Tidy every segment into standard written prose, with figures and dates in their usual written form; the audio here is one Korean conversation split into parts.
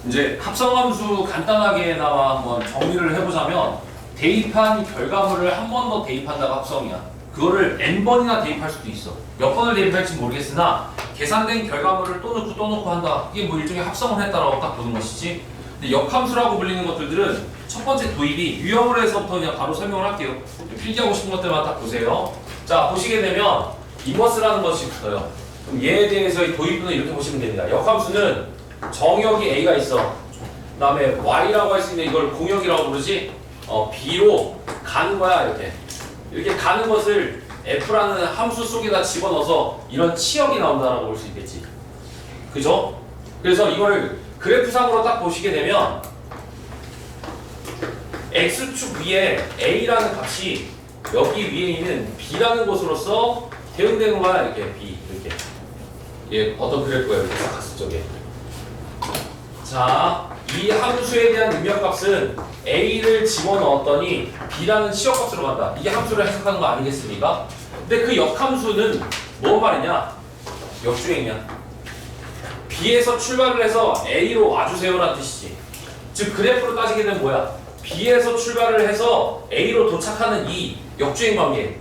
이제 합성함수 간단하게나마 한번 정리를 해보자면 대입한 결과물을 한 번 더 대입한다가 합성이야. 그거를 n번이나 대입할 수도 있어. 몇 번을 대입할지 모르겠으나 계산된 결과물을 또 넣고 또 넣고 한다. 이게 뭐 일종의 합성을 했다라고 딱 보는 것이지. 근데 역함수라고 불리는 것들은 첫 번째 도입이 유형을 해서부터 그냥 바로 설명을 할게요. 필기하고 싶은 것들만 딱 보세요. 자, 보시게 되면 인버스라는 것이 붙어요. 그럼 얘에 대해서의 도입부는 이렇게 보시면 됩니다. 역함수는 정역이 A가 있어. 그 다음에 Y라고 할 수 있는 이걸 공역이라고 부르지. B로 가는 거야. 이렇게 가는 것을 F라는 함수 속에다 집어넣어서 이런 치역이 나온다라고 볼 수 있겠지. 그죠? 그래서 이거를 그래프상으로 딱 보시게 되면 X축 위에 A라는 값이 여기 위에 있는 B라는 곳으로서 대응되는 거야. 이렇게 B 이렇게. 예, 어떤 그래프가 이렇게 딱 갔을 적에. 자, 이 함수에 대한 능력값은 A를 집어넣었더니 B라는 치역값으로 간다. 이게 함수를 해석하는 거 아니겠습니까? 근데 그 역함수는 뭐 말이냐? 역주행이야. B에서 출발을 해서 A로 와주세요라는 뜻이지. 즉 그래프로 따지게 되면 뭐야? B에서 출발을 해서 A로 도착하는 이 역주행 관계,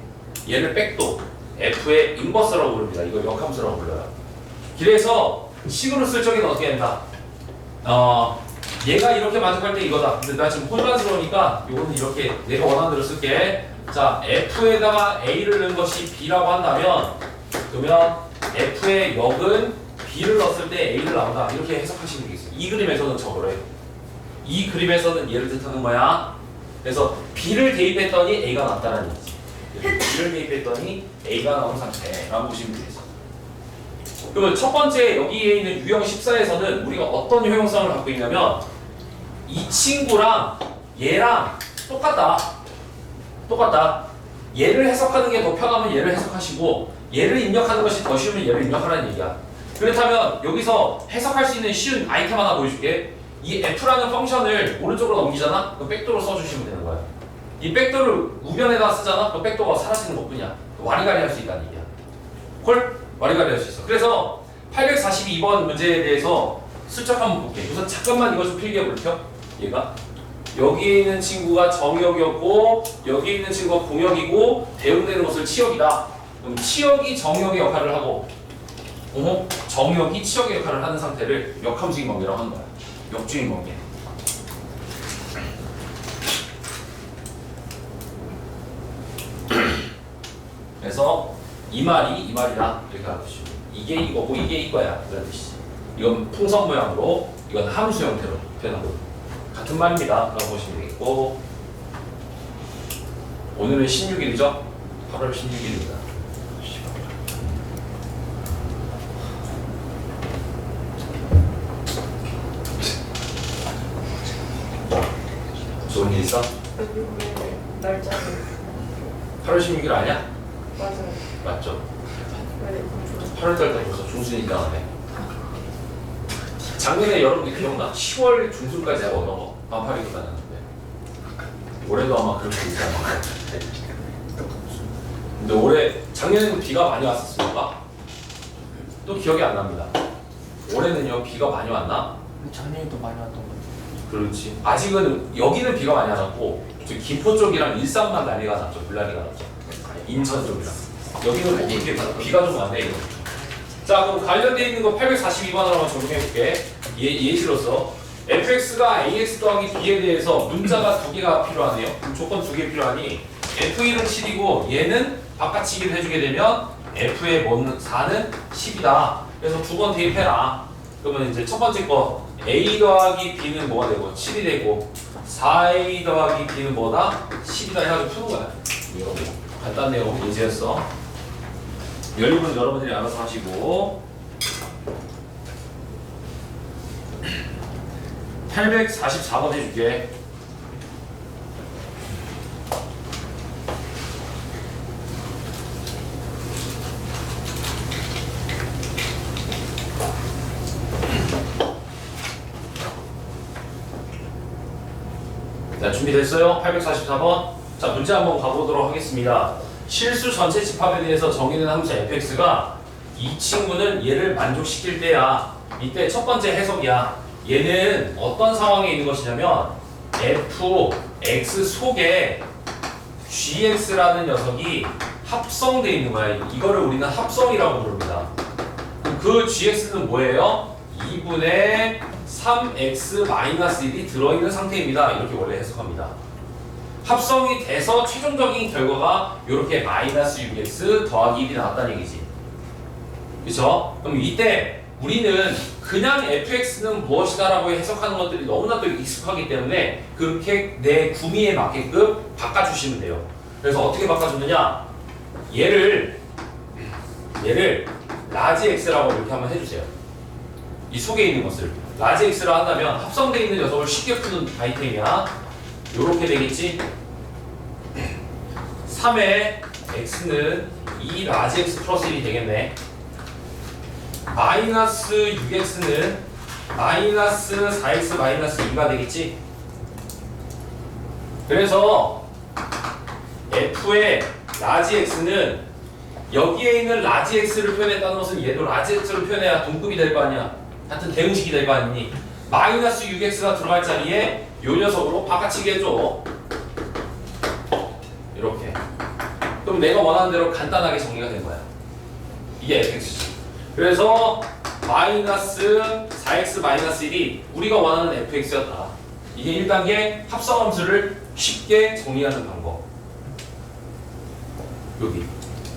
얘를 백도 F의 인버스라고 부릅니다. 이걸 역함수라고 불러요. 그래서 식으로 쓸 적에는 어떻게 된다? 얘가 이렇게 만족할 때 이거다. 근데 나 지금 혼란스러우니까 요거는 이렇게 내가 원하는 대로 쓸게. 자, F에다가 A를 넣은 것이 B라고 한다면 그러면 F의 역은 B를 넣었을 때 A를 나온다. 이렇게 해석하시면 되겠어요. 이 그림에서는 저거래. 이 그림에서는 얘를 뜻하는 거야. 그래서 B를 대입했더니 A가 났다는 얘기지. B를 대입했더니 A가 나온 상태라고 보시면 되겠어요. 그러면 첫 번째 여기에 있는 유형 14에서는 우리가 어떤 효용성을 갖고 있냐면 이 친구랑 얘랑 똑같다. 얘를 해석하는 게 더 편하면 얘를 해석하시고 얘를 입력하는 것이 더 쉬우면 얘를 입력하라는 얘기야. 그렇다면 여기서 해석할 수 있는 쉬운 아이템 하나 보여줄게. 이 f라는 펑션을 오른쪽으로 넘기잖아? 그럼 백도로 써주시면 되는 거야. 이 백도를 우변에다 쓰잖아? 그럼 백도가 사라지는 것뿐이야. 와리가리 할 수 있다는 얘기야. 콜? 와리가리 할 수 있어. 그래서 842번 문제에 대해서 슬쩍 한번 볼게. 우선 잠깐만 이거 좀 필기해 볼게요. 얘가 여기에 있는 친구가 정역이었고 여기에 있는 친구가 공역이고 대응되는 것을 치역이다. 그럼 치역이 정역의 역할을 하고 정역이 치역의 역할을 하는 상태를 역함수인 관계라고 하는 거야. 역주행 관계. 그래서 이 말이다 이렇게 알아두시고 이게 이거고 이게 이거야 이런 뜻이지. 이건 풍선 모양으로 이건 함수 형태로 표현하고 같은 말입니다. 라고 보시면 되겠고 오늘은 16일이죠? 8월 16일입니다. 좋은 일 있어? 날짜를 8월 16일 아니야? 맞아요. 맞죠? 네. 8월달 때 벌써 중순이 나가네. 작년에 여러분들 기억나? 10월 중순까지 내가 언어가 반팔 입고 다녔는데 올해도 아마 그렇게 되지 않을까. 근데 작년에는 비가 많이 왔었습니까? 또 기억이 안 납니다. 올해는요 비가 많이 왔나? 작년에도 많이 왔던 것 같아요. 그렇지. 아직은 여기는 비가 많이 안 왔고 저 김포 쪽이랑 일산만 난리가 났죠. 물난리가 났죠. 인천 쪽이랑 여기는 뭐 이렇게 비가 좀 왔네. 이거. 자, 그럼 관련되어 있는 거 842번으로 한번 적용해볼게. 예시로서 fx가 ax 더하기 b에 대해서 문자가 두 개가 필요하네요. 조건 두 개 필요하니 f1은 7이고 얘는 바깥치기를 해주게 되면 f의 4는 10이다. 그래서 두 번 대입해라. 그러면 이제 첫 번째 거 a 더하기 b는 뭐가 되고 7이 되고 4a 더하기 b는 뭐다? 10이다 해가지고 푸는 거야. 이거 간단해요. 예제였어. 연립은 여러분들이 알아서 하시고 844번 해줄게. 자, 준비됐어요? 844번. 자, 문제 한번 가보도록 하겠습니다. 실수 전체 집합에 대해서 정의된 함수 fx가 이 친구는 얘를 만족시킬 때야. 이때 첫 번째 해석이야. 얘는 어떤 상황에 있는 것이냐면 fx 속에 gx라는 녀석이 합성되어 있는 거야. 이거를 우리는 합성이라고 부릅니다. 그 gx는 뭐예요? 2분의 3x-1이 들어있는 상태입니다. 이렇게 원래 해석합니다. 합성이 돼서 최종적인 결과가 이렇게 마이너스 6x 더하기 1이 나왔다는 얘기지. 그쵸? 그럼 이때 우리는 그냥 fx는 무엇이다 라고 해석하는 것들이 너무나도 익숙하기 때문에 그렇게 내 구미에 맞게끔 바꿔주시면 돼요. 그래서 어떻게 바꿔주느냐, 얘를 라지 x라고 이렇게 한번 해주세요. 이 속에 있는 것을 라지 x라 한다면 합성되어 있는 녀석을 쉽게 푸는 아이템이야. 요렇게 되겠지. 3의 x는 2 라지 x 플러스 1이 되겠네. 마이너스 6x는 마이너스 4x 마이너스 2가 되겠지. 그래서 f의 라지 x는 여기에 있는 라지 x를 표현했다는 것은 얘도 라지 x를 표현해야 동급이 될 거 아니야. 같은 대응식이 될 거 아니니. 마이너스 6x가 들어갈 자리에 요 녀석으로 바꿔치기 해줘. 이렇게. 그럼 내가 원하는 대로 간단하게 정리가 된 거야. 이게 fx지. 그래서 마이너스 4x 마이너스 1이 우리가 원하는 fx였다. 이게 1단계 합성함수를 쉽게 정리하는 방법. 여기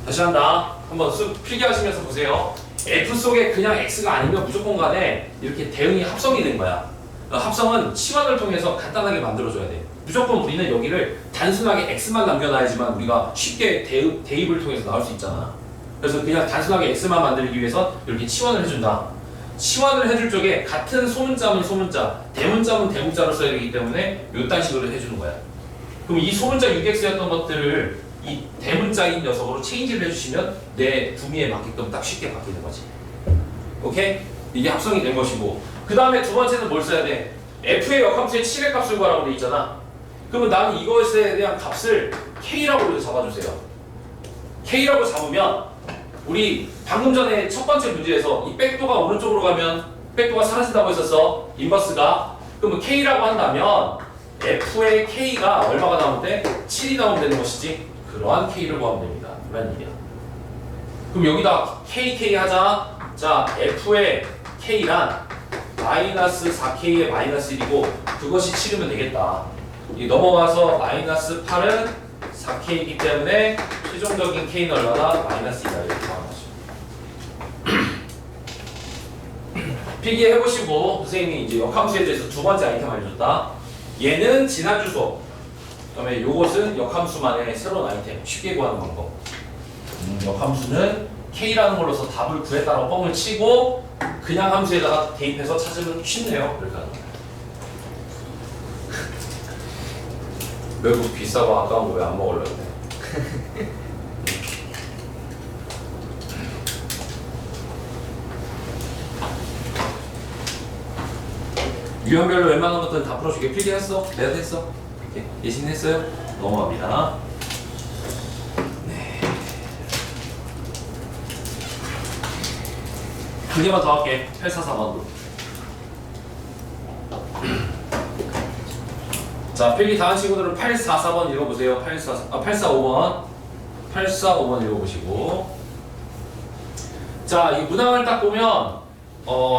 다시 한다. 한번 쓱 필기하시면서 보세요. f 속에 그냥 x가 아니면 무조건 간에 이렇게 대응이 합성이 된 거야. 합성은 치환을 통해서 간단하게 만들어줘야 돼. 무조건 우리는 여기를 단순하게 x만 남겨놔야지만 우리가 쉽게 대입을 통해서 나올 수 있잖아. 그래서 그냥 단순하게 x만 만들기 위해서 이렇게 치환을 해준다. 치환을 해줄 적에 같은 소문자면 소문자, 대문자면 대문자로 써야 되기 때문에 이딴 식으로 해주는 거야. 그럼 이 소문자 6x였던 것들을 이 대문자인 녀석으로 체인지를 해주시면 내 구미에 맞게끔 딱 쉽게 바뀌는 거지. 오케이? 이게 합성이 된 것이고, 그 다음에 두 번째는 뭘 써야 돼? f의 역함수의 7의 값을 구하라고 돼 있잖아. 그러면 나는 이것에 대한 값을 k라고 잡아주세요. k라고 잡으면 우리 방금 전에 첫 번째 문제에서 이 백도가 오른쪽으로 가면 백도가 사라진다고 했었어. 인버스가. 그러면 k라고 한다면 f의 k가 얼마가 나오면 돼? 7이 나오면 되는 것이지. 그러한 k를 구하면 됩니다. 이런 얘기야. 그럼 여기다 kk 하자. 자, f의 k란 마이너스 4k의 마이너스 1이고 그것이 7이면 되겠다. 이 넘어가서 마이너스 8은 4k이기 때문에 최종적인 k는 얼마나? 마이너스 2다. 이렇게 나와가지고 필기해보시고 선생님이 이제 역함수에 대해서 두 번째 아이템 알려줬다. 얘는 지난주 수업, 그 다음에 요것은 역함수만의 새로운 아이템, 쉽게 구하는 방법. 역함수는 k라는 걸로서 답을 구했다라고 뻥을 치고 그냥 함수에다가 대입해서 찾으면 쉽네요. 그렇게 하는 거예요. 외국 비싸고 아까운 거 왜 안 먹으려고 해? 유형별로 웬만한 것들은 다 풀어주게. 필기했어? 내가 했어? 이렇게 예신했어요? 넘어갑니다. 네. 한 개만 더 할게. 844번으로. 자, 필기 다 한 친구들은 844번 읽어보세요. 845번. 845번 읽어보시고. 자, 이 문항을 딱 보면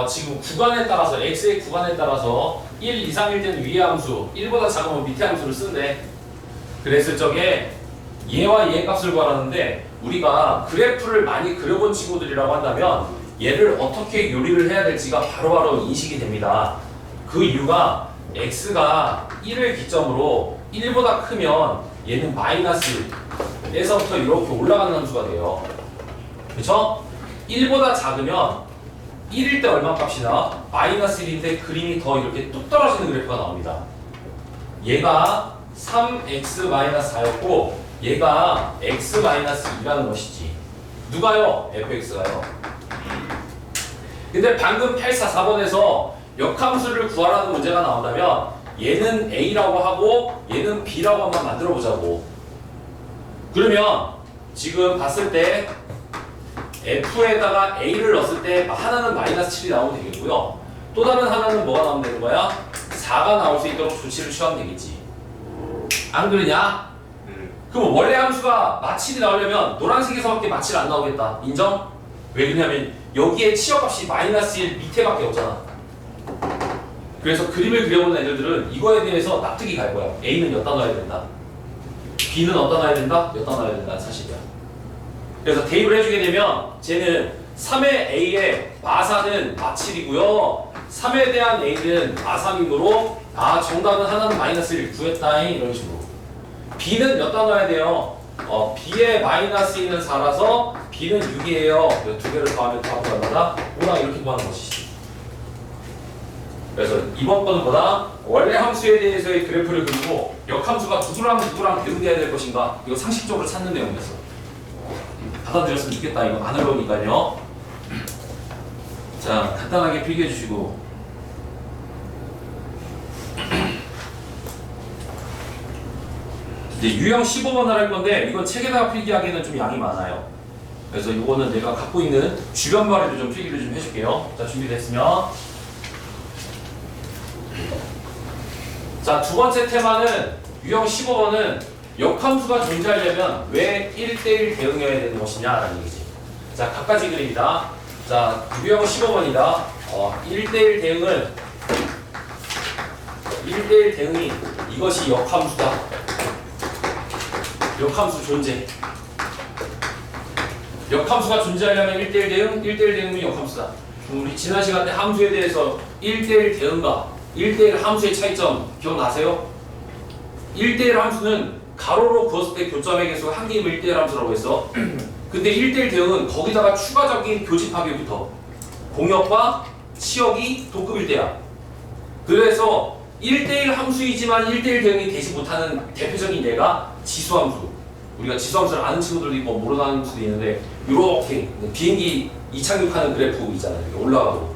지금 구간에 따라서 x의 구간에 따라서 1 이상일 때는 위의 함수, 1보다 작으면 밑의 함수를 쓴대. 그랬을 적에 얘와 얘의 값을 구하라는데 우리가 그래프를 많이 그려본 친구들이라고 한다면 얘를 어떻게 요리를 해야 될지가 바로바로 인식이 됩니다. 그 이유가 x가 1을 기점으로 1보다 크면 얘는 마이너스에서부터 이렇게 올라가는 함수가 돼요. 그쵸? 1보다 작으면 1일 때 얼마 값이 나와? 마이너스 1인데 그림이 더 이렇게 뚝 떨어지는 그래프가 나옵니다. 얘가 3x-4였고 얘가 x-2라는 것이지. 누가요? fx가요. 근데 방금 844번에서 역함수를 구하라는 문제가 나온다면 얘는 a라고 하고 얘는 b라고 한번 만들어 보자고. 그러면 지금 봤을 때 f에다가 a를 넣었을 때 하나는 마이너스 7이 나오면 되겠고요. 또 또 다른 하나는 뭐가 나오면 되는 거야? 4가 나올 수 있도록 조치를 취하면 되겠지. 안 그러냐? 그럼 원래 함수가 마칠이 나오려면 노란색에서밖에 마칠 안 나오겠다. 인정? 왜 그러냐면 여기에 치역값이 -1 밑에밖에 없잖아. 그래서 그림을 그려보는 애들은 이거에 대해서 납득이 갈 거야. A는 여기다 넣어야 된다. B는 어디다 놔야 된다? 여기다 놔야 된다는 사실이야. 그래서 대입을 해주게 되면 쟤는 3의 A의 마사는 마7이고요 3에 대한 A는 마3이므로 정답은 하나는 -1을 구했다잉 이런 식으로. B는 여기다 놔야 돼요. B의 -2는 4라서 B는 6이에요. 두 개를 더하면 답이 얼마다? 5랑 이렇게 구하는 것이지. 그래서 이번 거는 뭐다? 원래 함수에 대해서의 그래프를 그리고 역함수가 누구랑 대응돼야 될 것인가? 이거 상식적으로 찾는 내용이었어. 받아들였으면 좋겠다. 이거 안 어려우니까요. 자, 간단하게 필기해 주시고. 이제 유형 15번을 할 건데 이건 책에다가 필기하기에는 좀 양이 많아요. 그래서 이거는 내가 갖고 있는 주변 말에도 좀 필기를 좀 해줄게요. 자, 준비됐으면. 자, 두 번째 테마는 유형 15번은 역함수가 존재하려면 왜 1대1 대응해야 되는 것이냐라는 얘기지. 자, 각가지 그림이다. 자, 유형 15번이다. 1대1 대응이 이것이 역함수다. 역함수 존재. 역함수가 존재하려면 1대1 대응, 1대1 대응이 역함수다. 우리 지난 시간 때 함수에 대해서 1대1 대응과 1대1 함수의 차이점 기억나세요? 1대1 함수는 가로로 그었을 때 교점의 개수가 한 개이면 1대1 함수라고 했어. 근데 1대1 대응은 거기다가 추가적인 교집합이 붙어. 공역과 치역이 도급일 때야. 그래서 1대1 함수이지만 1대1 대응이 되지 못하는 대표적인 예가 지수함수. 우리가 지수함수를 아는 친구들도 있고 모르는 친구도 있는데 이렇게 비행기 이착륙하는 그래프 있잖아요. 이렇게 올라가고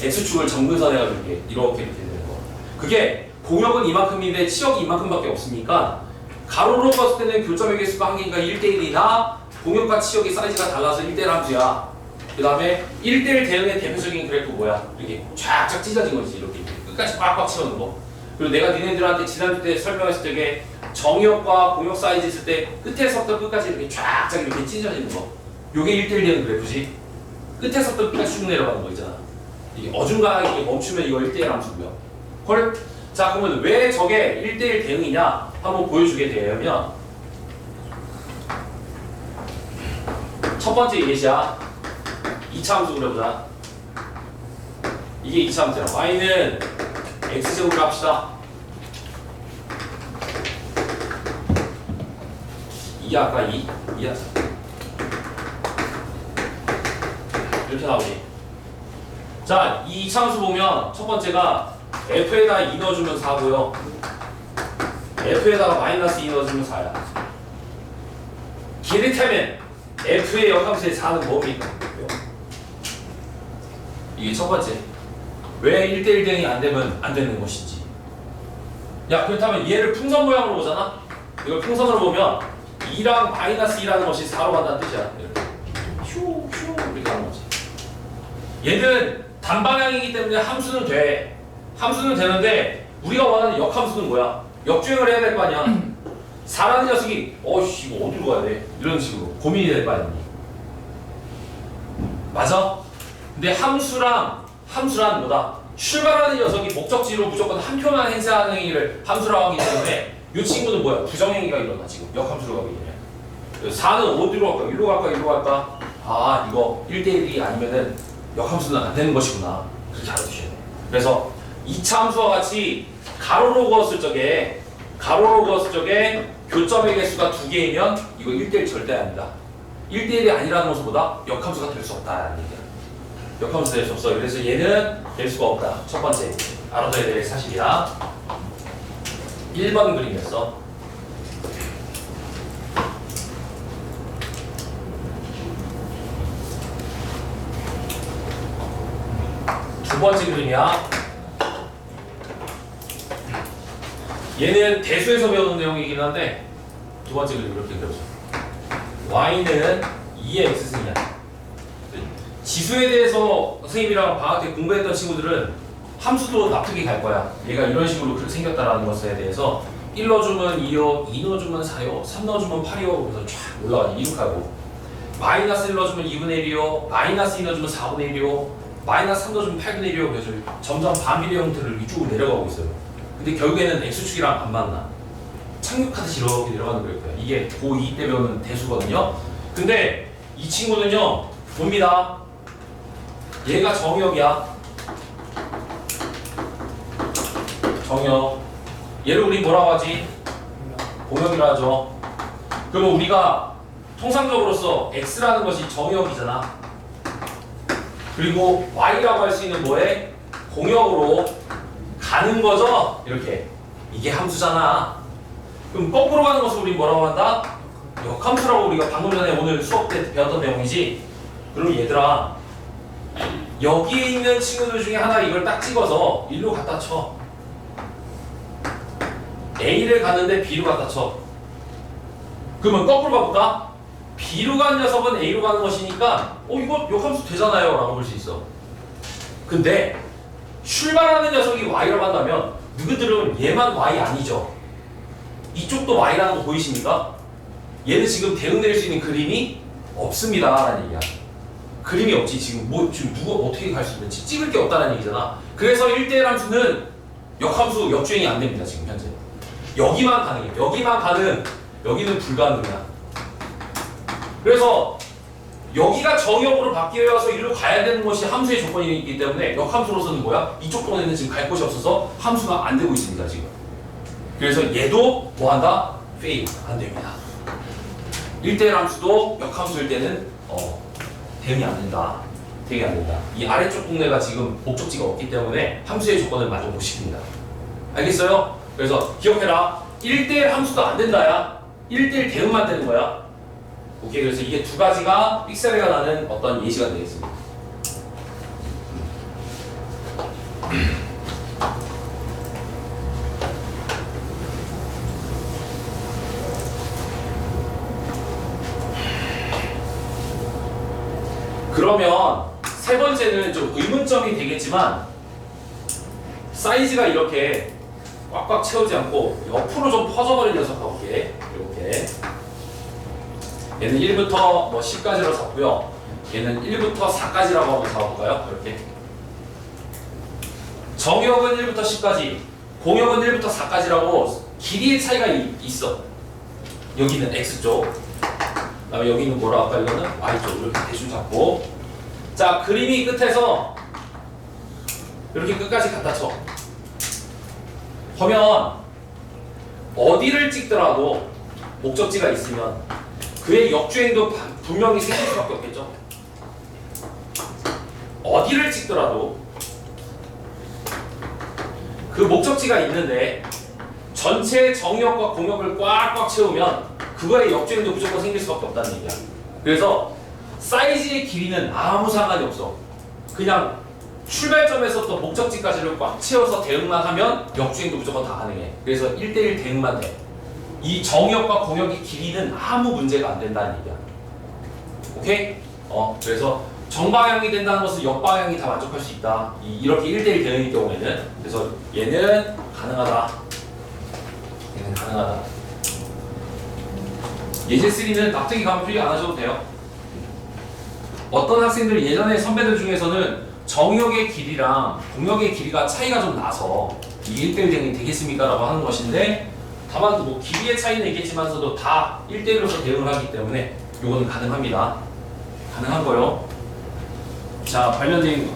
X축을 정근선 해가지고 이렇게 되는 거. 그게 공역은 이만큼인데 치역이 이만큼밖에 없으니까 가로로 봤을 때는 교점의 개수가 한 개니까 1대1이나 공역과 치역의 사이즈가 달라서 1대1 함수야. 그 다음에 1대1 대응의 대표적인 그래프 뭐야? 이렇게 쫙쫙 찢어진 거지. 이렇게 끝까지 꽉꽉 채우는 거. 그리고 내가 니네들한테 지난주 때 설명했을 적에 정역과 공역 사이즈 있을 때 끝에서부터 끝까지 이렇게 쫙쫙 이렇게 찢어지는 거. 요게 1대1 대응 그래프지. 끝에서부터 끝까지 쭉 내려가는 거 있잖아. 이게 어중간하게 멈추면 이거 1대1 함수고요. 헐? 자, 그러면 왜 저게 1대1 대응이냐? 한번 보여주게 되면 첫 번째 예시야. 2차 함수 그려보자. 이게 2차 함수야. y는 x제곱을 합시다. 2 아까 2 하자. 이렇게 나오지. 자, 이 2차 함수 보면 첫 번째가 f에다 2 넣어주면 4고요. f에다가 -2 넣어주면 4야. 이를테면 f의 역함수의 4는 뭡니까? 이게 첫 번째. 왜 1대1 대응이 안 되면 안 되는 것인지. 야, 그렇다면 얘를 풍선 모양으로 보잖아? 이걸 풍선으로 보면 2랑 -2라는 것이 4로 간다는 뜻이야. 이렇게. 휴 이렇게 가는 거지. 얘는 단방향이기 때문에 함수는 돼. 함수는 되는데 우리가 원하는 역함수는 뭐야? 역주행을 해야 될 거 아니야. 4라는 녀석이 이거 어디로 가야 돼? 이런 식으로 고민이 될 거 아니니. 맞아? 근데 함수란 뭐다? 출발하는 녀석이 목적지로 무조건 한 표만 행사하는 행위를 함수라고 하기 때문에 이 친구는 뭐야? 부정행위가 일어나 지금 역함수로 가기 때문에. 4는 어디로 갈까? 일로 갈까? 일로 갈까? 이거 1대1이 아니면은 역함수는 안 되는 것이구나. 그렇게 알아두셔야 돼. 그래서 2차 함수와 같이 가로로 그었을 적에 교점의 개수가 2개이면 이거 1대1 절대 아닙니다. 1대1이 아니라는 것은 뭐다? 역함수가 될 수 없다라는 얘기야. 역함수 될 수 없어. 그래서 얘는 될 수가 없다. 첫 번째 알아둬야 될 사실이야. 1번 그림이었어. 두 번째 그림이야. 얘는 대수에서 배우는 내용이긴 한데 두 번째 그림 이렇게 그려줘. y는 2의 x승이야. 지수에 대해서 선생님이랑 방학 때 공부했던 친구들은 함수도 납득이 갈 거야. 얘가 이런 식으로 그렇게 생겼다라는 것에 대해서 1 넣어주면 2요, 2 넣어주면 4요, 3 넣어주면 8이요. 그래서 쫙 올라가지. 이륙하고 마이너스 1 넣어주면 2분의 1이요, 마이너스 2 넣어주면 4분의 1이요, 마이너스 3 넣어주면 8분의 1이요. 그래서 점점 반비례 형태를 이쪽으로 내려가고 있어요. 근데 결국에는 x축이랑 안 만나. 착륙하듯이 이렇게 내려가는 거예요. 이게 고2 때 배우는 대수거든요. 근데 이 친구는요, 봅니다. 얘가 정역이야. 정역. 얘를 우리 뭐라고 하지? 공역이라 하죠. 그러면 우리가 통상적으로서 x라는 것이 정역이잖아. 그리고 y라고 할 수 있는 뭐에? 공역으로 가는 거죠? 이렇게. 이게 함수잖아. 그럼 거꾸로 가는 것을 우리 뭐라고 한다? 역함수라고 우리가 방금 전에 오늘 수업 때 배웠던 내용이지. 그럼 얘들아, 여기에 있는 친구들 중에 하나 이걸 딱 찍어서 1로 갖다 쳐. A를 가는데 B로 갖다 쳐. 그러면 거꾸로 가볼까? B로 간 녀석은 A로 가는 것이니까 이거 역함수 되잖아요 라고 볼 수 있어. 근데 출발하는 녀석이 Y라고 한다면 누구들은 얘만 Y 아니죠? 이쪽도 Y라는 거 보이십니까? 얘는 지금 대응 내릴 수 있는 그림이 없습니다 라는 얘기야. 그림이 없지. 지금 지금 누가 어떻게 갈 수 있는지 찍을 게 없다는 얘기잖아. 그래서 1대1 함수는 역함수 역주행이 안 됩니다. 지금 현재 여기만 가능해. 여기만 가능. 여기는 불가능이야. 그래서 여기가 정역으로 바뀌어서 일로 가야 되는 것이 함수의 조건이기 때문에 역함수로서는 뭐야? 이쪽 동네는 지금 갈 곳이 없어서 함수가 안 되고 있습니다. 지금. 그래서 얘도 뭐 한다? fail. 안 됩니다. 1대1 함수도 역함수일 때는 대응이 안 된다. 대응이 안 된다. 이 아래쪽 동네가 지금 목적지가 없기 때문에 함수의 조건을 만족 못 시킵니다. 알겠어요? 그래서 기억해라. 1대1 함수도 안 된다야. 1대1 대응만 되는 거야. 오케이. 그래서 이게 두 가지가 삑사리가 나는 어떤 예시가 되겠습니다. 그러면 세 번째는 좀 의문점이 되겠지만 사이즈가 이렇게 꽉꽉 채우지 않고 옆으로 좀 퍼져버린 녀석 가볼게. 이렇게 얘는 1부터 뭐 10까지로 잡고요. 얘는 1부터 4까지라고 한번 잡아볼까요? 이렇게 정역은 1부터 10까지, 공역은 1부터 4까지라고 길이의 차이가 있어. 여기는 X쪽, 그다음에 여기는 뭐라 할까? 이거는 Y쪽. 이렇게 대충 잡고, 자 그림이 끝에서 이렇게 끝까지 갖다 쳐. 그러면 어디를 찍더라도 목적지가 있으면 그의 역주행도 분명히 생길 수밖에 없겠죠. 어디를 찍더라도 그 목적지가 있는데 전체 정역과 공역을 꽉꽉 채우면 그거의 역주행도 무조건 생길 수밖에 없다는 얘기야. 그래서 사이즈의 길이는 아무 상관이 없어. 그냥 출발점에서부터 목적지까지를 꽉 채워서 대응만 하면 역주행도 무조건 다 가능해. 그래서 1대1 대응만 돼. 이 정역과 공역의 길이는 아무 문제가 안 된다는 얘기야. 오케이? 그래서 정방향이 된다는 것은 역방향이 다 만족할 수 있다. 이렇게 1대1 대응일 경우에는. 그래서 얘는 가능하다. 얘는 가능하다. 예제 3는 납득이 가면 필요 안 하셔도 돼요. 어떤 학생들 예전에 선배들 중에서는 정역의 길이랑 공역의 길이가 차이가 좀 나서 이게 1대1 대응이 되겠습니까? 라고 하는 것인데, 다만 뭐 길이의 차이는 있겠지만서도 다 1대1로서 대응을 하기 때문에 요거는 가능합니다. 가능한 거요. 자, 관련된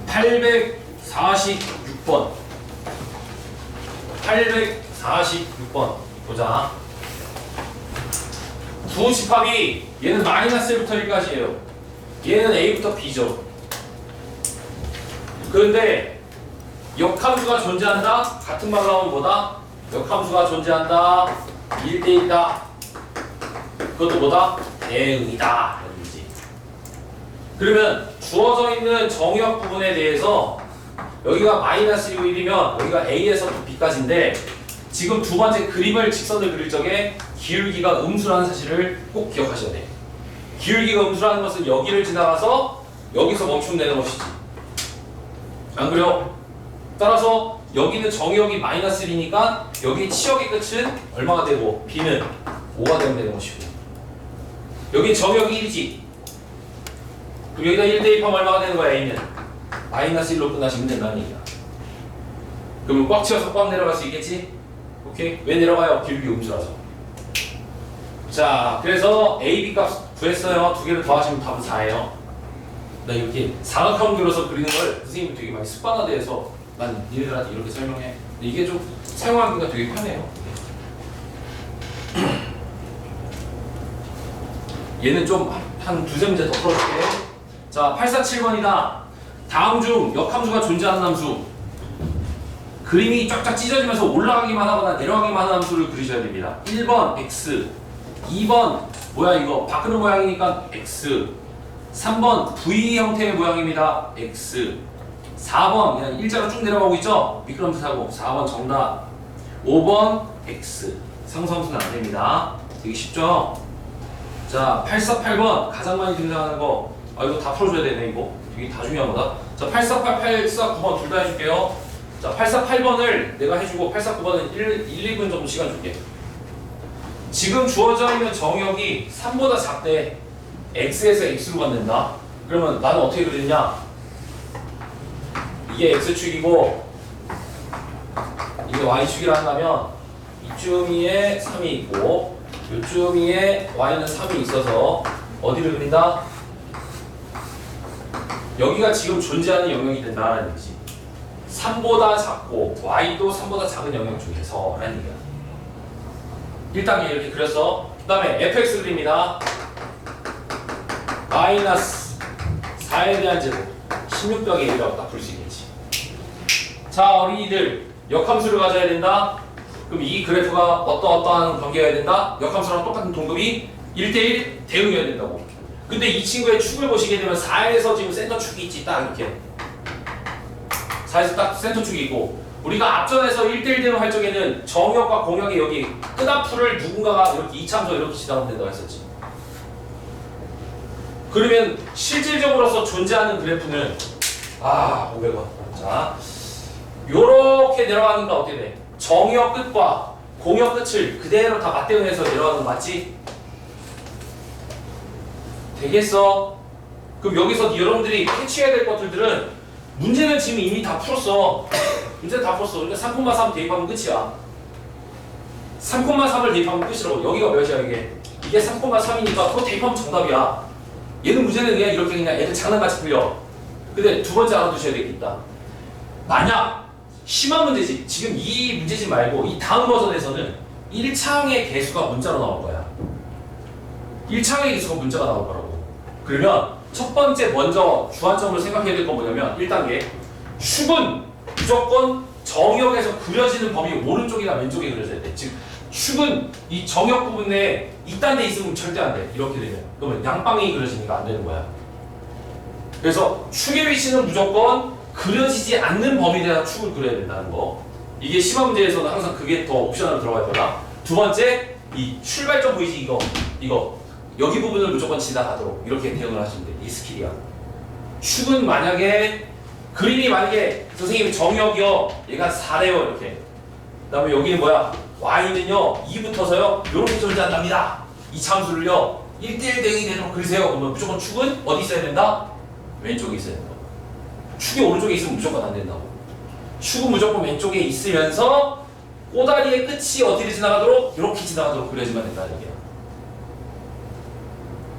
846번 846번 보자. 두 집합이 얘는 마이너스 1부터 1까지예요. 얘는 A부터 B죠. 그런데 역함수가 존재한다? 같은 말로 하면 뭐다? 역함수가 존재한다. 1대1이다. 그것도 뭐다? 대응이다. 이런 얘기지. 그러면 주어져 있는 정역 부분에 대해서 여기가 마이너스 1이면 여기가 A에서부터 B까지인데, 지금 두 번째 그림을 직선을 그릴 적에 기울기가 음수라는 사실을 꼭 기억하셔야 돼. 기울기가 음수라는 것은 여기를 지나가서 여기서 멈추면 되는 것이지. 안 그래요? 따라서 여기는 정역이 마이너스 1이니까 여기 치역의 끝은 얼마가 되고 b는 5가 되면 되는 것이고 여기 정역이 1이지. 그럼 여기다 1 대입하면 얼마가 되는 거야 a는? 마이너스 1로 끝나시면 된다는 얘기야. 그러면 꽉 채워서 꽉 내려갈 수 있겠지? 오케이? 왜 내려가요? 기울기 음수라서. 자, 그래서 a, b 값 구했어요. 두 개를 더하시면 답은 4예요. 나 이렇게 사각형 그려서 그리는 걸 선생님이 되게 많이 습관화돼서 난 니네들한테 이렇게 설명해. 근데 이게 좀 사용하기가 되게 편해요. 얘는 좀 한 두세 문제 더 풀어줄게. 자, 847번이다. 다음 중 역함수가 존재하는 함수. 그림이 쫙쫙 찢어지면서 올라가기만 하거나 내려가기만 하는 함수를 그리셔야 됩니다. 1번 x, 2번 뭐야 이거 바꾸는 모양이니까 x, 3번 V 형태의 모양입니다. x, 4번 그냥 일자로 쭉 내려가고 있죠? 미끄럼틀 타고 4번 정답, 5번 x. 상수함수는 안 됩니다. 되게 쉽죠? 자, 848번 가장 많이 등장하는 거. 아 이거 다 풀어줘야 되네 이거. 이게 다 중요한 거다. 자, 848, 849번 둘 다 해줄게요. 자, 848번을 내가 해주고 849번은 1, 2분 정도 시간 줄게. 지금 주어져 있는 정역이 3보다 작대 x에서 x로 간다. 그러면 나는 어떻게 그리느냐? 이게 x축이고 이게 y축이라 한다면 이쯤에 3이 있고 이쯤에 y는 3이 있어서 어디를 그린다? 여기가 지금 존재하는 영역이 된다는 얘기지. 3보다 작고 y도 3보다 작은 영역 중에서 라는 얘기야. 1단계 이렇게 그렸어. 그 다음에 fx 그립니다. 마이너스 4에 대한 제곱 16병의 1이라고 딱 부를 수 있겠지. 자, 어린이들 역함수를 가져야 된다. 그럼 이 그래프가 어떠한 관계여야 된다? 역함수랑 똑같은 동급이 1대1 대응해야 된다고. 근데 이 친구의 축을 보시게 되면 4에서 지금 센터 축이 있지. 딱 이렇게 4에서 딱 센터 축이 있고 우리가 앞전에서 1대1 대응할 적에는 정역과 공역의 여기 끝앞을 누군가가 이렇게 이차함수 이렇게 지나가면 된다고 했었지. 그러면 실질적으로서 존재하는 그래프는 500원. 자, 요렇게 내려가니까 어떻게 돼? 정역 끝과 공역 끝을 그대로 다 맞대응해서 내려가는 거 맞지? 되겠어? 그럼 여기서 여러분들이 캐치해야 될 것들은 문제는 지금 이미 다 풀었어. 문제는 다 풀었어. 그러니까 3,3 대입하면 끝이야. 3,3을 대입하면 끝이라고. 여기가 몇이야 이게? 이게 3,3이니까 그거 대입하면 정답이야. 얘는 문제는 그냥 이렇게 그냥 애들 장난같이 풀려. 근데 두 번째 알아두셔야 될 게 있다. 만약 심한 문제집, 지금 이 문제집 말고 이 다음 버전에서는 1창의 개수가 문자로 나올 거야. 1창의 개수가 문자가 나올 거라고. 그러면 첫 번째 먼저 주안점으로 생각해야 될 건 뭐냐면 1단계 축은 무조건 정역에서 그려지는 범위 오른쪽이나 왼쪽에 그려져야 돼. 즉 축은 이 정역 부분에 이딴 데 있으면 절대 안 돼. 이렇게 되면 그러면 양방향이 그려지니까 안 되는 거야. 그래서 축의 위치는 무조건 그려지지 않는 범위에 대한 축을 그려야 된다는 거. 이게 심화 문제에서는 항상 그게 더 옵션으로 들어갈 거다. 두 번째, 이 출발점 보이지 이거 여기 부분을 무조건 지나가도록 이렇게 대응을 하시면 돼. 이 스킬이야. 축은 만약에 그림이 만약에 선생님이 정역이요 얘가 4래요 이렇게. 그 다음에 여기는 뭐야? y는요 2부터서요 이렇게 존재한답니다. 이 참수를요 1대1 대응이 되도록 그리세요. 그러면 무조건 축은 어디 있어야 된다? 왼쪽에 있어야 된다. 축이 오른쪽에 있으면 무조건 안 된다고. 축은 무조건 왼쪽에 있으면서 꼬다리의 끝이 어디를 지나가도록 이렇게 지나가도록 그려지면 된다는 얘기야.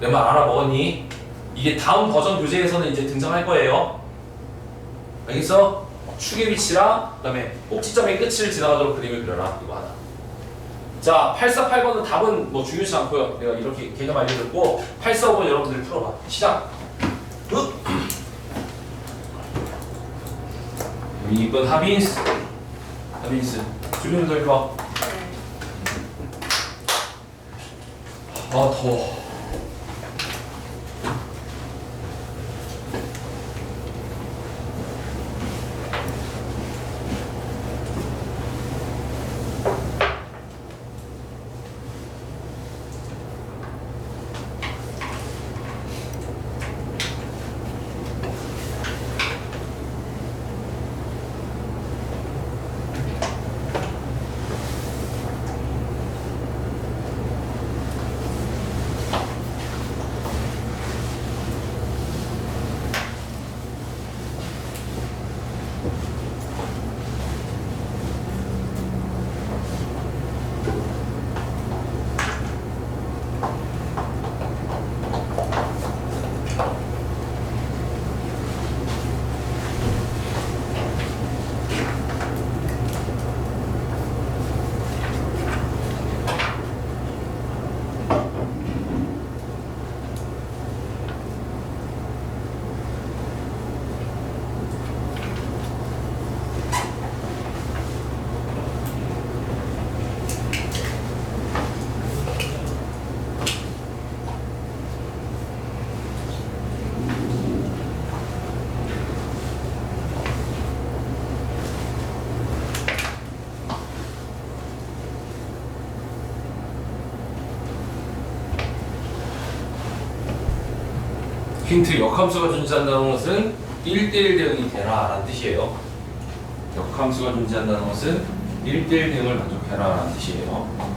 내 말 알아먹었니? 이게 다음 버전 교재에서는 이제 등장할 거예요. 알겠어? 축의 위치랑 그다음에 꼭지점의 끝을 지나가도록 그림을 그려라. 이거 하나. 자, 848번은 답은 뭐 중요치 않고요. 내가 이렇게 개념 알려줬고 845번 여러분들 풀어봐. 시작. 2번 하빈스 주변에서 이리 와. 더워. 힌트, 역함수가 존재한다는 것은 1대1 대응이 되라 라는 뜻이에요. 역함수가 존재한다는 것은 1대1 대응을 만족해라 라는 뜻이에요.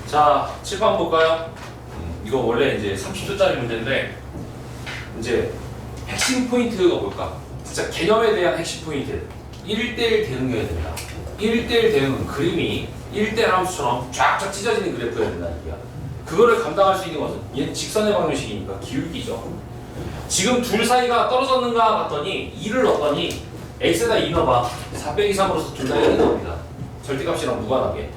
자, 칠판 볼까요? 이거 원래 이제 30초짜리 문제인데 이제 핵심 포인트가 뭘까? 진짜 개념에 대한 핵심 포인트 1대1 대응이어야 된다. 1대1 대응은 그림이 1대1 함수처럼 쫙쫙 찢어지는 그래프여야 된다는 얘기야. 그거를 감당할 수 있는 것은 얘는 직선의 방정식이니까 기울기죠. 지금 둘 사이가 떨어졌는가 봤더니 2를 넣었더니 x에다 2 넣어봐. 4 빼기 3으로서 둘 다 1이 나옵니다. 절대값이랑 무관하게.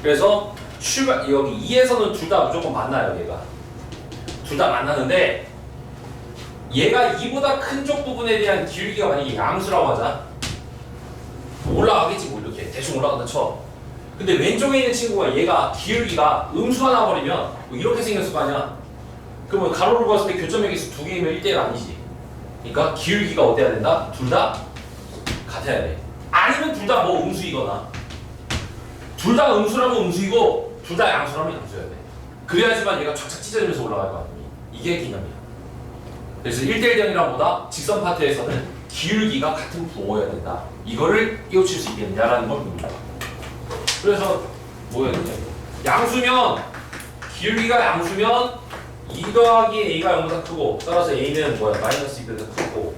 그래서 출발 여기 2에서는 둘 다 무조건 만나요. 얘가 둘 다 만나는데 얘가 2보다 큰 쪽 부분에 대한 기울기가 만약에 양수라고 하자. 올라가겠지 뭐 이렇게 대충 올라간다 쳐. 근데 왼쪽에 있는 친구가 얘가 기울기가 음수가 나버리면 뭐 이렇게 생겼을 거 아니야. 그러면 가로를 봤을 때 교점의 개수 2개이면 1대1 아니지. 그러니까 기울기가 어때야 된다? 둘 다 같아야 돼. 아니면 둘 다 뭐 음수이거나 둘 다 음수라면 음수이고 둘 다 양수라면 양수여야 돼. 그래야지만 얘가 쫙쫙 찢어지면서 올라갈 거 아니니. 이게 개념이야. 그래서 1대1 대응이랑보다 직선 파트에서는 기울기가 같은 부호여야 된다. 이거를 깨우칠 수 있겠느냐라는 걸 묻는다. 그래서 뭐여야 되냐. 양수면 기울기가 양수면 2 더하기 a가 0보다 크고 따라서 a는 뭐야? 마이너스 2보다 크고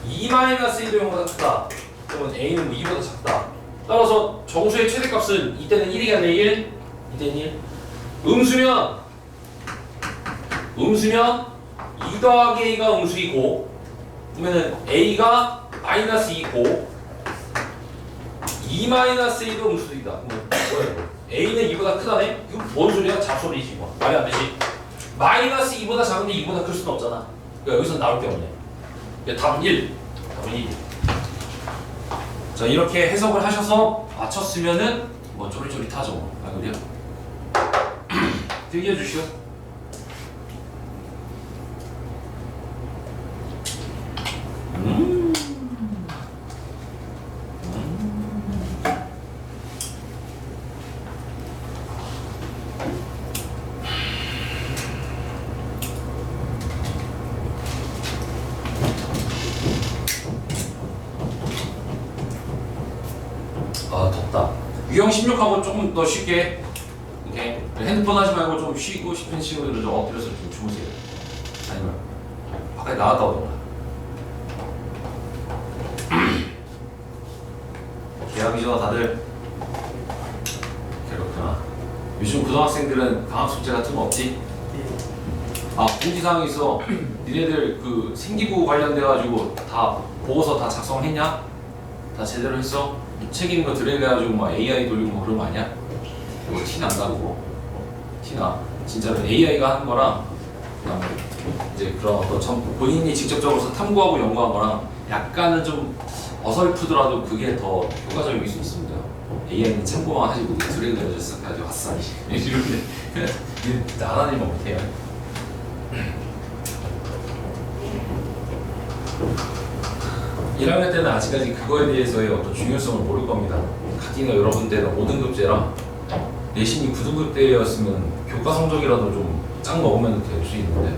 2 마이너스 1도 0보다 크다. 그러면 a는 뭐 2보다 작다. 따라서 정수의 최대값은 이때는 1이가 아니라 1, 이때는 1. 음수면 2 더하기 a가 음수이고 그러면은 a가 마이너스 2고 2 마이너스 1도 음수이다. 뭐야 이거? a는 2보다 크다네? 이거 뭔 소리야? 잡소리지 뭐. 말이 안 되지. 마이너스 2보다 작은데 2보다 클 수는 없잖아. 그러니까 여기서 나올 게 없네. 그러니까 답은 1. 답은 1. 자, 이렇게 해석을 하셔서 맞췄으면은 뭐 쪼릿쪼릿하죠. 아 그래요? 뜯겨주시오. 아 덥다. 유형 16하고 조금 더 쉽게 이렇게 핸드폰 하지 말고 좀 쉬고 싶은 친구들은 좀 엎드려서 좀 주무세요. 아니면 바깥에 나갔다 오던가. 개학이죠 다들. 그렇구나. 요즘 고등학생들은 방학 숙제 같은 거 없지? 아 공지사항이 있어. 니네들 그 생기부 관련돼 가지고 다 보고서 다 작성했냐? 다 제대로 했어? 책 읽는 거 드래그 해가지고 막 AI 돌리고 뭐 그런 거 아니야? 그거 티 난다고. 티나. 진짜로 AI가 하는 거랑 그다음에 이제 그런 어떤 본인이 직접적으로 탐구하고 연구한 거랑 약간은 좀 어설프더라도 그게 더 효과적일 수 있습니다. AI는 참고만 하시고 드래그 해서 쓱 가지고 왔어. 이렇게 나란 일만 못해요. 일 1학년 때는 아직까지 그거에 대해서의 어떤 중요성을 모를 겁니다. 가디가 여러분 때는 5등급제라 내신이 9등급대였으면 교과 성적이라도 좀 짱 먹으면 될 수 있는데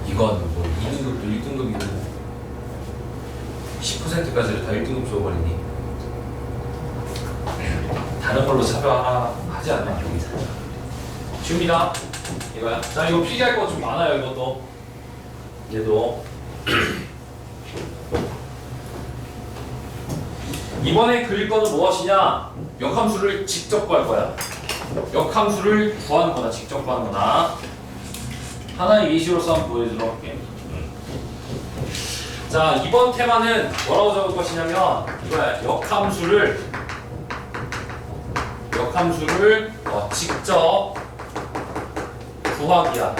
이건 뭐 2등급도 1등급이고 10%까지를 다 1등급 줘버리니 다른 걸로 차별하지 않나 쉽니다. 이거야. 자, 이거 필기할 거 좀 많아요. 이것도 얘도 이번에 그릴 거는 무엇이냐? 역함수를 직접 구할 거야. 역함수를 구하는 거다. 직접 구하는 거다. 하나의 예시로서 한번 보여주도록 할게. 자, 이번 테마는 뭐라고 적을 것이냐면 이거야. 역함수를 직접 구하기야.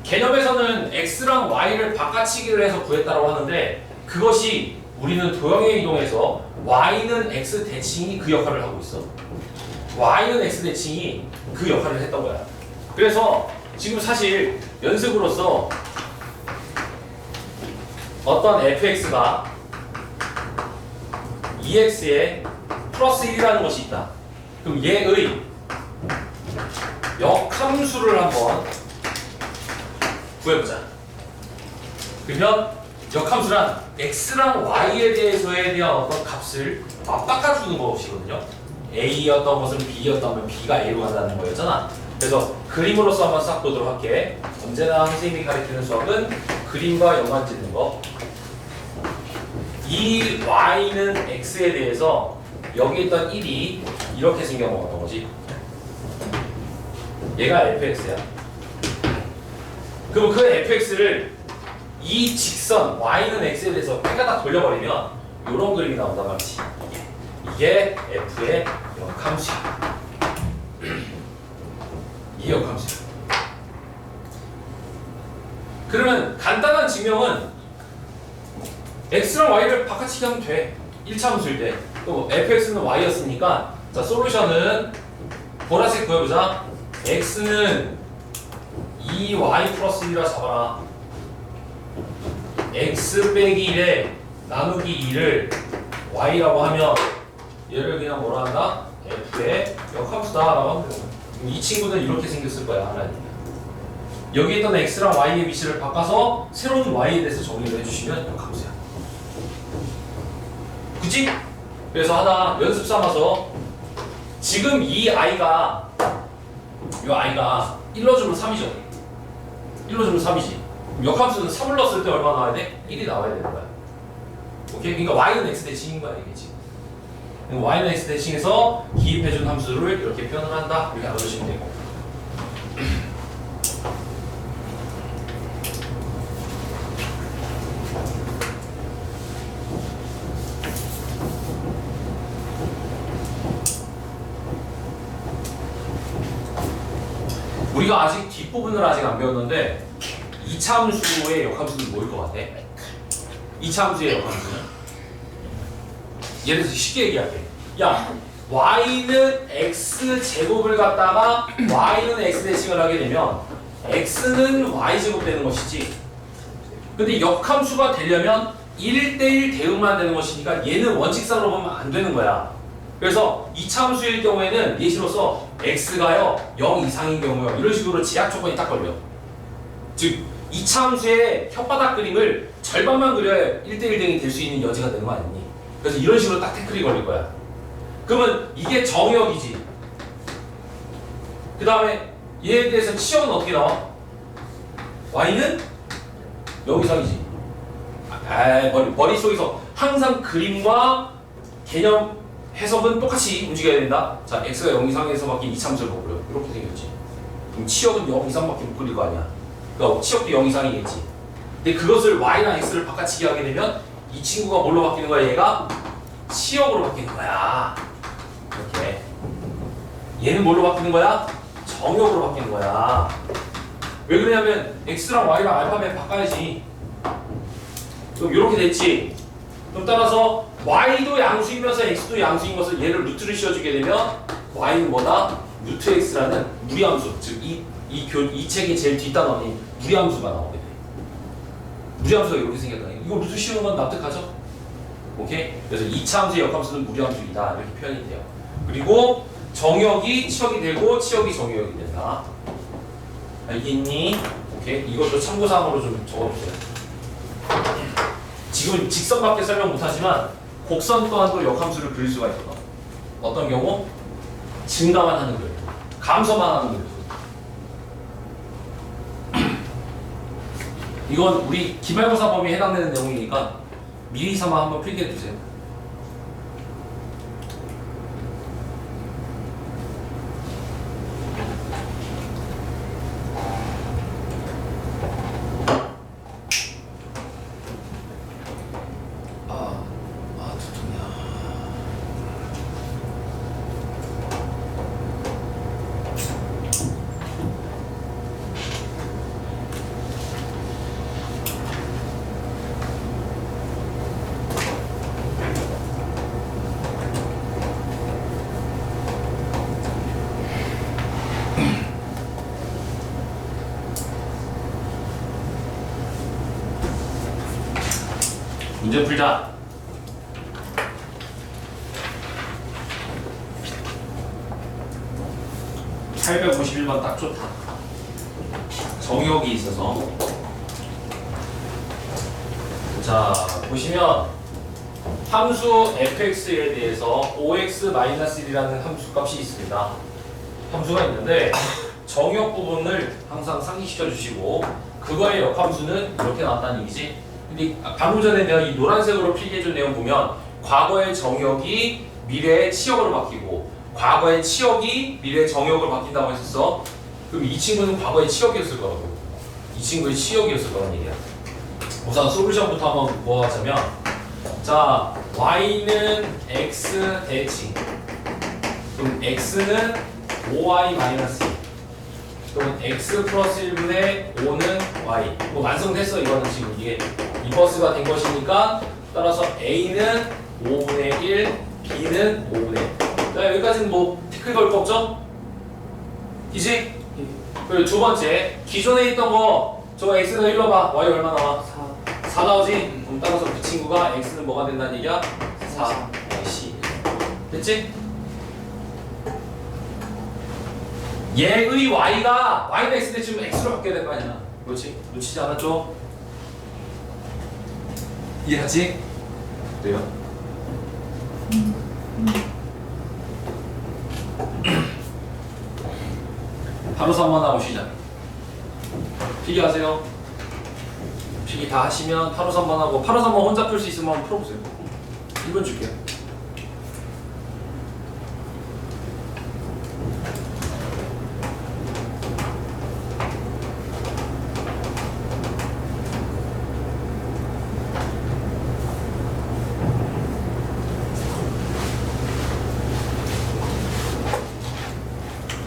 개념에서는 x랑 y를 바꿔치기를 해서 구했다고 하는데 그것이 우리는 도형에 이동해서 y는 x 대칭이 그 역할을 하고 있어. y는 x 대칭이 그 역할을 했던 거야. 그래서 지금 사실 연습으로서 어떤 fx가 2x에 플러스 1이라는 것이 있다. 그럼 얘의 역함수를 한번 구해보자. 그러면 역함수란 x랑 y에 대해서에 대한 어떤 값을 맞바꿔주는 것이거든요. a였던 것은 b였다면 b가 a로 간다는 거였잖아. 그래서 그림으로서 한번 싹 보도록 할게. 언제나 선생님이 가르치는 수학은 그림과 연관 짓는 거. 이 y는 x에 대해서 여기 있던 1이 이렇게 생겨먹었던 거지. 얘가 fx야. 그럼 그 fx를 이 직선 y는 x에 대해서 빼가다 돌려버리면 이런 그림이 나온단 말이지. 이게 f의 역함수야. 이 역함수야. 그러면 간단한 증명은 x랑 y를 바꿔치기 하면 돼. 1차 함수일 때. 또 fx는 y였으니까 자 솔루션은 보라색 그려보자. x는 2y 플러스 1이라 잡아라. x 빼기 1에 나누기 2를 y라고 하면 얘를 그냥 뭐라 한다? f의 역함수다 라고 하면 되는 거야. 이 친구는 이렇게 생겼을 거야. 하나님. 여기 있던 x랑 y의 위치를 바꿔서 새로운 y에 대해서 정리를 해주시면 역함수야. 그치? 그래서 하나 연습 삼아서 지금 이 i가 1로 주면 3이죠. 1로 주면 3이지. 역함수는 3을 넣었을 때 얼마 나와야 돼? 1이 나와야 되는 거야. 오케이? 그러니까 y는 x 대칭인 거야 이게 지금. y는 x 대칭에서 기입해준 함수를 이렇게 표현을 한다. 이렇게 알아두시면 되고. 우리가 아직 뒷부분을 아직 안 배웠는데 2차 함수의 역함수는 뭐일 것 같아? 2차 함수의 역함수는? 예를 들어서 쉽게 얘기할게. 야, y는 x제곱을 갖다가 y는 x대칭을 하게 되면 x는 y제곱 되는 것이지. 근데 역함수가 되려면 1대1 대응만 되는 것이니까 얘는 원칙상으로 보면 안 되는 거야. 그래서 2차 함수일 경우에는 예시로서 x가요 0 이상인 경우요 이런 식으로 제약 조건이 딱 걸려. 즉 2차 함수의 혓바닥 그림을 절반만 그려야 1대1 대응이 될 수 있는 여지가 되는 거 아니니? 그래서 이런 식으로 딱 태클이 걸릴 거야. 그러면 이게 정역이지. 그 다음에 얘에 대해서 치역은 어떻게 나와? y는 0 이상이지. 머릿속에서 항상 그림과 개념 해석은 똑같이 움직여야 된다. 자, x가 0 이상에서밖에 2차 함수를 못 그려. 이렇게 생겼지. 그럼 치역은 0 이상밖에 못 그릴 거 아니야. 그러니까 치역도 0 이상이겠지. 근데 그것을 y랑 x를 바꿔치기 하게 되면 이 친구가 뭘로 바뀌는 거야? 얘가 치역으로 바뀌는 거야. 이렇게. 얘는 뭘로 바뀌는 거야? 정역으로 바뀌는 거야. 왜 그러냐면 x랑 y랑 알파벳 바꿔야지. 그럼 이렇게 됐지. 그럼 따라서 y도 양수이면서 x도 양수인 것을 얘를 루트를 씌워주게 되면 y는 뭐다? 루트 x라는 무리함수. 즉 이 책의 제일 뒷단원이 무리함수가 나오게 돼. 무리함수가 이렇게 생겼다. 이거 루트 씌우는 건 납득하죠? 오케이? 그래서 2차 함수의 역함수는 무리함수이다. 이렇게 표현이 돼요. 그리고 정역이 치역이 되고 치역이 정역이 된다. 알겠니? 오케이. 이것도 참고사항으로 좀 적어주세요. 지금 직선밖에 설명 못하지만 곡선 또한도 역함수를 그릴 수가 있어. 어떤 경우? 증가만 하는 그래프, 감소만 하는 그래프. 이건 우리 기말고사 범위에 해당되는 내용이니까 미리 삼아 한번 필기해 두세요. 두통이야. 문제 풀자. (851번) 딱 좋다. 정역이 있어서. 자, 보시면 함수 fx에 대해서 5x-1이라는 함수값이 있습니다. 함수가 있는데 정역 부분을 항상 상기시켜 주시고 그거의 역함수는 이렇게 나왔다는 얘기지. 근데 방금 전에 내가 이 노란색으로 필기해준 내용 보면 과거의 정역이 미래의 치역으로 바뀌고 과거의 치역이 미래의 정역으로 바뀐다고 했었어. 그럼 이 친구는 과거의 치역이었을 거라고. 이 친구의 치역이었을 거란 얘기야. 우선 솔루션부터 한번 보아자면, 자, y는 x 대칭. 그럼 x는 5y 마이너스 2. 그럼 x 플러스 1분의 5는 y. 뭐 완성됐어. 이거는 지금 이게 리버스가 된 것이니까 따라서 a는 5분의 1, b는 5분의 1. 자, 여기까지는 뭐 태클 걸 거 없죠? 이지? 그리고 두 번째, 기존에 있던 거 저거 x가 1로 봐. y 얼마 나와? 4 나오지? 그럼 따라서 그 친구가 x는 뭐가 된다는 얘기야? 4, c. 됐지? 얘의 y가 y는 x인데 지금 x로 바뀌어야 될 거 아니야. 그렇지? 놓치지 않았죠? 이해하지? 그래요? 바로 3번 나오시자. 필기하세요. 필기 다 하시면 8호 3번 하고 8호 3번 혼자 풀 수 있으면 한번 풀어보세요. 1번 줄게요.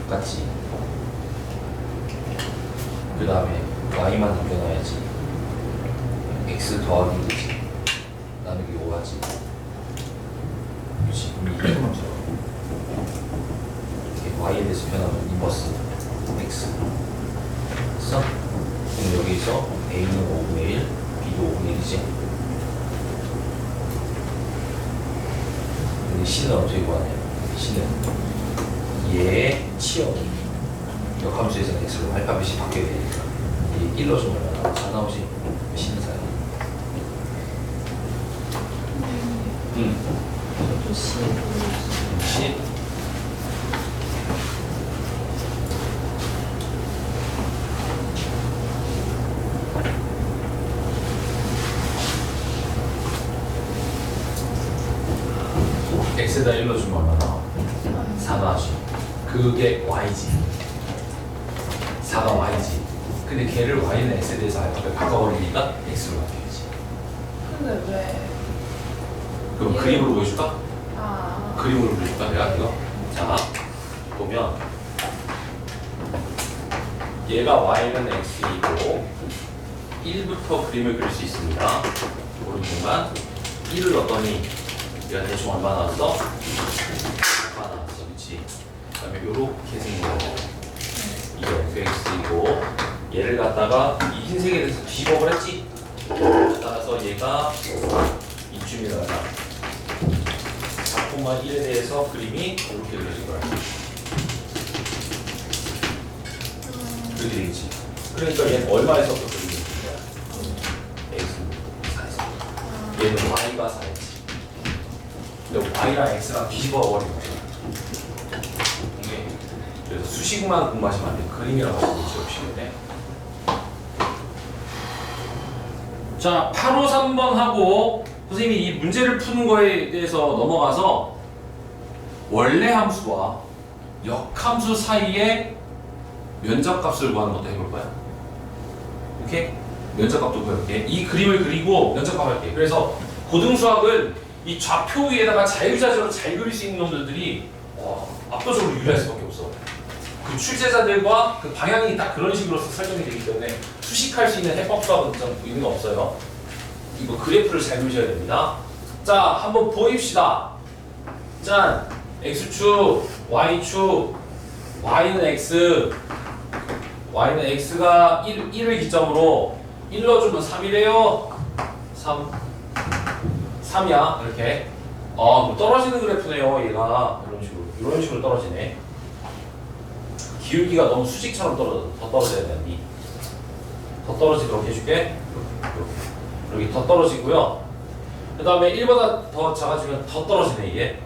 똑같지. 그 다음에 y만 남겨놔야지. x 더하기 되지. 나누기 5하지. 그렇지. 그럼 이렇게만 들어. 이렇게 y에 대해서 변하면 인버스 x. 됐어? 그럼 여기서 a는 5분의 1, b도 5분의 1이지. 근데 c는 어떻게 구하냐? c는 얘의 치역이 역함수에서는 x로 알파벳이 바뀌어야 되니까 이 1로 좀 얼마나 잘 나오지? 몇이는 사이? 저도 C. x에다 1로 주면 얼마 나와? 4 나와지. 그게 y지. 4가 y지. 근데 걔를 y는 x에 대해서 알파벳 바꿔버리니까 x로 바뀌어야지. 근데 왜? 그럼 그림으로 보여줄까? 아. 그림으로 보여줄까? 내가 이거? 자, 보면 얘가 y는 x이고 1부터 그림을 그릴 수 있습니다. 모르지만 1을 넣었더니 얘가 대충 얼마 나왔어? 얼마 나왔어, 그렇지? 그 다음에 요렇게 생긴 거죠. 이게 fx이고 얘를 갖다가 이 흰색에 대해서 뒤집어버렸지? 따라서 얘가 이쯤이라가 자꾸 y,1에 대해서 그림이 이렇게 그려진 거야. 그렇게 되겠지. 그러니까 얘는 얼마에서 또 그림이 거야? x는 4에서. 얘는 y가 4였지. 근데 y랑 x랑 뒤집어 버린 거야. 이게 그래서 수식만 공부하시면 안 돼. 그림이라고 하시면 없이네. 자, 853번 하고 선생님이 이 문제를 푸는 거에 대해서 넘어가서 원래 함수와 역함수 사이의 면적값을 구하는 것도 해볼 거야. 오케이? 면적값도 구해볼게. 이 그림을 그리고 면적값 할게. 그래서 고등수학은 이 좌표 위에다가 자유자재로 잘 그릴 수 있는 놈들이 압도적으로 유리할 수밖에 없어. 그 출제자들과 그 방향이 딱 그런 식으로서 설정이 되기 때문에 수식할 수 있는 해법 수학은 좀 의미가 없어요. 이거 그래프를 잘 그리셔야 됩니다. 자, 한번 보입시다. 짠! x축, y축, y는 x, y는 x가 1을 기점으로 1 넣어주면 3이래요. 3이야. 이렇게. 뭐 떨어지는 그래프네요. 얘가 이런 식으로 떨어지네. 기울기가 너무 수직처럼 더 떨어져야 되니. 더 떨어지도록 해줄게. 이렇게 더 떨어지고요. 그 다음에 1보다 더 작아지면 더 떨어지네. 이게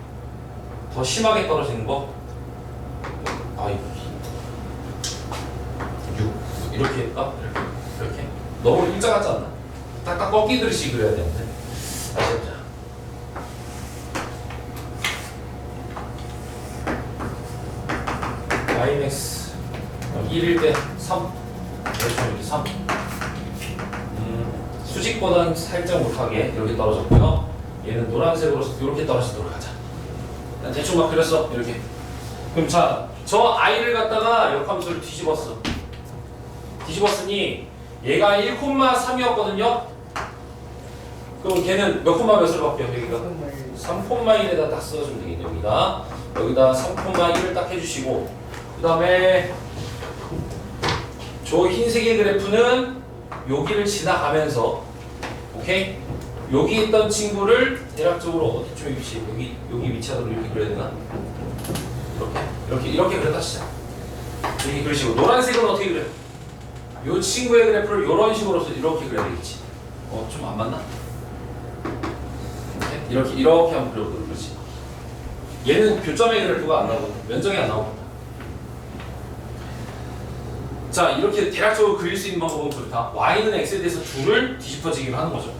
더 심하게 떨어지는 거. 6 이렇게 할까? 이렇게 너무 일자 같지 않나? 딱딱 꺾이듯이 그려야 되는데. 다시 해보자. ymax 1일 때 3 이렇게 3 수직보다는 살짝 못하게 이렇게 떨어졌고요. 얘는 노란색으로 이렇게 떨어지도록 하자. 난 대충 막 그렸어. 이렇게. 그럼 자, 저 i를 갖다가 역함수를 뒤집었으니 얘가 1,3이었거든요. 그럼 걔는 몇 콤마 몇으로 바뀌어? 여기가 3,1에다 딱 써주면 되겠네. 여기다 3,1을 딱 해주시고, 그 다음에 저 흰색의 그래프는 여기를 지나가면서, 오케이? 여기 있던 친구를 대략적으로 어디쯤에 위치? 여기 위치하도록 이렇게 그려야 되나? 이렇게 그렸다 시작. 여기 그리시고, 노란색은 어떻게 그려? 이 친구의 그래프를 이런 식으로 이렇게 그려야 되겠지. 좀 안 맞나? 이렇게 한번 그려보도록 그러지. 얘는 교점의 그래프가 안 나오고 면적이 안 나오고. 자, 이렇게 대략적으로 그릴 수 있는 방법은 그렇다. y는 x에 대해서 둘을 뒤집어지기로 하는 거죠.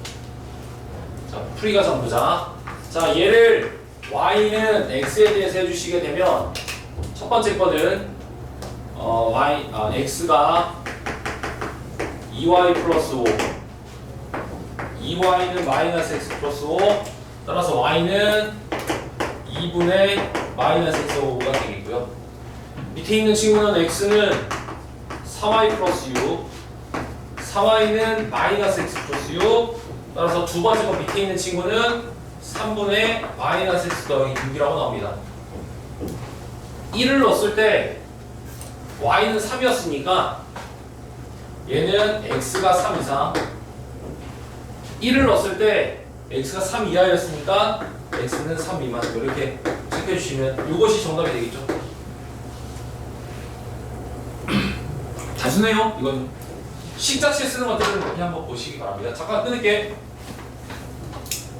자, 풀이가 전부자. 자, 얘를 y는 x에 대해서 해주시게 되면 첫 번째 거는 x가 2y 플러스 5, 2y는 마이너스 x 플러스 5, 따라서 y는 2분의 마이너스 x 5가 되겠고요. 밑에 있는 친구는 x는 3y 플러스 6, 3y는 마이너스 x 플러스 6, 따라서 두 번째 거 밑에 있는 친구는 3분의 마이너스 x 더하기 6이라고 나옵니다. 1을 넣었을 때 y는 3이었으니까 얘는 x가 3 이상, 1을 넣었을 때 x가 3 이하였으니까 x는 3 미만. 이렇게 체크해 주시면 이것이 정답이 되겠죠. 단순해요. 이건 식 자체 쓰는 것들은 그냥 한번 보시기 바랍니다. 잠깐 끊을게.